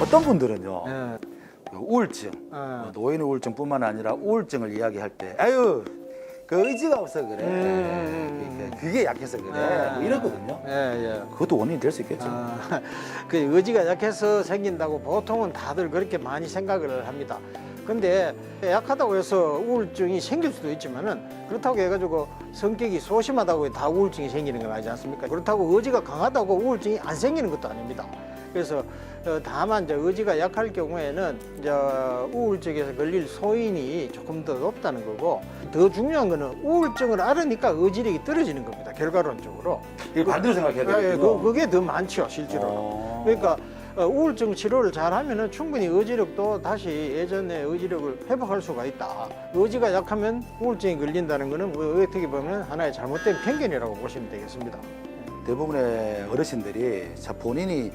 어떤 분들은요, 예. 그 우울증, 노인 우울증뿐만 아니라 우울증을 이야기할 때, 아유, 그 의지가 없어 그래. 그게 약해서 그래. 뭐 이러거든요. 예, 예. 그것도 원인이 될 수 있겠죠. 그 의지가 약해서 생긴다고 보통은 다들 그렇게 많이 생각을 합니다. 근데 약하다고 해서 우울증이 생길 수도 있지만은 그렇다고 해가지고 성격이 소심하다고 다 우울증이 생기는 건 아니지 않습니까? 그렇다고 의지가 강하다고 우울증이 안 생기는 것도 아닙니다. 그래서 다만 이제 의지가 약할 경우에는 이제 우울증에서 걸릴 소인이 조금 더 높다는 거고, 더 중요한 거는 우울증을 앓으니까 의지력이 떨어지는 겁니다. 결과론적으로. 이거 반대로 생각해야 되겠군요. 그게 더 많죠, 실제로. 그러니까 우울증 치료를 잘하면은 충분히 의지력도 다시 예전의 의지력을 회복할 수가 있다. 의지가 약하면 우울증이 걸린다는 거는 어떻게 보면 하나의 잘못된 편견이라고 보시면 되겠습니다. 대부분의 어르신들이 본인이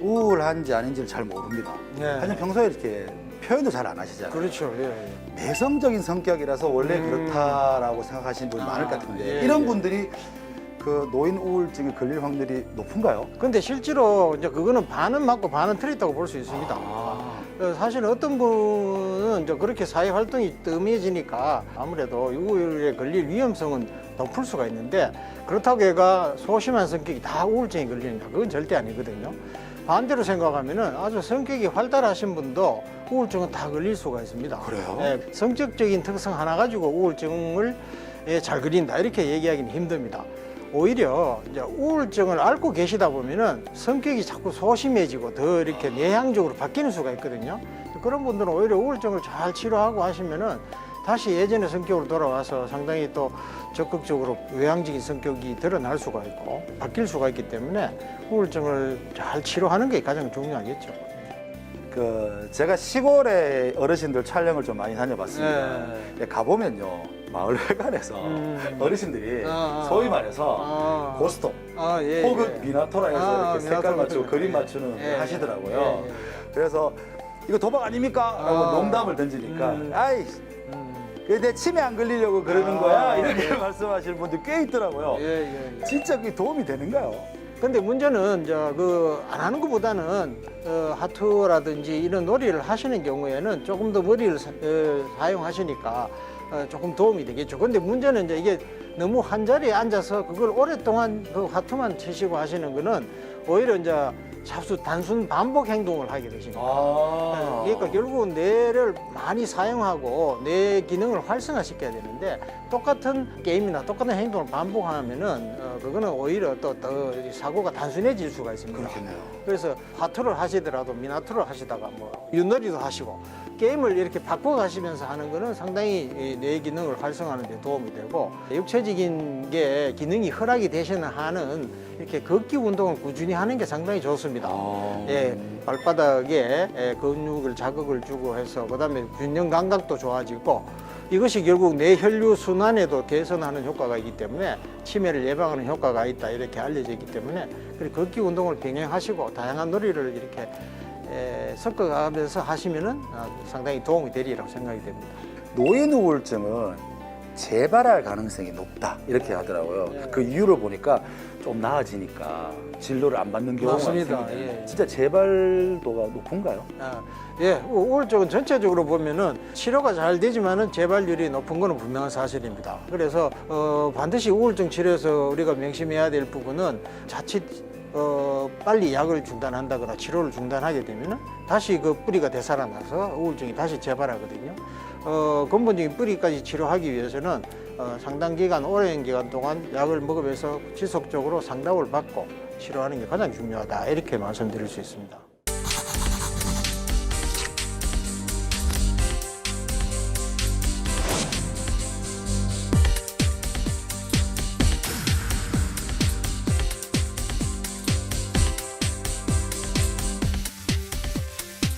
우울한지 아닌지를 잘 모릅니다. 네. 하지만 평소에 이렇게 표현도 잘 안 하시잖아요. 그렇죠. 예. 내성적인 성격이라서 원래 그렇다라고 생각하시는 분이 많을 것 같은데, 예, 이런 예. 분들이 그 노인 우울증에 걸릴 확률이 높은가요? 근데 실제로 이제 그거는 반은 맞고 반은 틀렸다고 볼 수 있습니다. 사실 어떤 분은 이제 그렇게 사회 활동이 뜸해지니까 아무래도 우울에 걸릴 위험성은 높을 수가 있는데, 그렇다고 얘가 소심한 성격이 다 우울증에 걸리는가? 그건 절대 아니거든요. 반대로 생각하면은 아주 성격이 활달하신 분도 우울증은 다 걸릴 수가 있습니다. 그래요? 예, 성격적인 특성 하나 가지고 우울증을 잘 걸린다 이렇게 얘기하기는 힘듭니다. 오히려 이제 우울증을 앓고 계시다 보면은 성격이 자꾸 소심해지고 더 이렇게 내향적으로 바뀌는 수가 있거든요. 그런 분들은 오히려 우울증을 잘 치료하고 하시면은 다시 예전의 성격으로 돌아와서 상당히 또 적극적으로 외향적인 성격이 드러날 수가 있고 바뀔 수가 있기 때문에 우울증을 잘 치료하는 게 가장 중요하겠죠. 그 제가 시골에 어르신들 촬영을 좀 많이 다녀봤습니다. 네. 가보면요, 마을 회관에서 어르신들이 소위 말해서 고스톱, 예, 혹은 미나토라 해서 이렇게 색깔 미나토라 맞추고 그림 맞추는 거 하시더라고요. 그래서 이거 도박 아닙니까? 라고 농담을 던지니까 아이, 내 치매 안 걸리려고 그러는 거야, 이렇게 말씀하시는 분들 꽤 있더라고요. 진짜 그게 도움이 되는가요? 근데 문제는 이제 안 하는 것보다는 하트라든지 이런 놀이를 하시는 경우에는 조금 더 머리를 사용하시니까 조금 도움이 되겠죠. 근데 문제는 이제 이게 너무 한 자리에 앉아서 그걸 오랫동안 그 하트만 치시고 하시는 거는 오히려 이제 단순 반복 행동을 하게 되십니다. 그러니까 결국은 뇌를 많이 사용하고 뇌 기능을 활성화시켜야 되는데, 똑같은 게임이나 똑같은 행동을 반복하면은 그거는 오히려 또 사고가 단순해질 수가 있습니다. 그렇겠네요. 그래서 하트를 하시더라도 미나토를 하시다가 뭐 윷놀이도 하시고 게임을 이렇게 바꿔 가시면서 하는 거는 상당히 이 뇌 기능을 활성화하는 데 도움이 되고, 육체적인 게 기능이 허락이 되시는 한은 이렇게 걷기 운동을 꾸준히 하는 게 상당히 좋습니다. 예, 발바닥에 근육을 자극을 주고 해서 그다음에 균형 감각도 좋아지고, 이것이 결국 뇌 혈류 순환에도 개선하는 효과가 있기 때문에 치매를 예방하는 효과가 있다 이렇게 알려져 있기 때문에, 그리고 걷기 운동을 병행하시고 다양한 놀이를 이렇게 섞어가면서 하시면은 상당히 도움이 되리라고 생각이 됩니다. 노인 우울증은 재발할 가능성이 높다 이렇게 하더라고요. 그 이유를 보니까 좀 나아지니까 진료를 안 받는 경우가 맞습니다. 많습니다. 진짜 재발도가 높은가요? 우울증은 전체적으로 보면은 치료가 잘 되지만은 재발률이 높은 거는 분명한 사실입니다. 그래서 반드시 우울증 치료에서 우리가 명심해야 될 부분은 자칫 빨리 약을 중단한다거나 치료를 중단하게 되면은 다시 그 뿌리가 되살아나서 우울증이 다시 재발하거든요. 근본적인 뿌리까지 치료하기 위해서는 상당 기간, 오랜 기간 동안 약을 먹으면서 지속적으로 상담을 받고 치료하는 게 가장 중요하다 이렇게 말씀드릴 수 있습니다.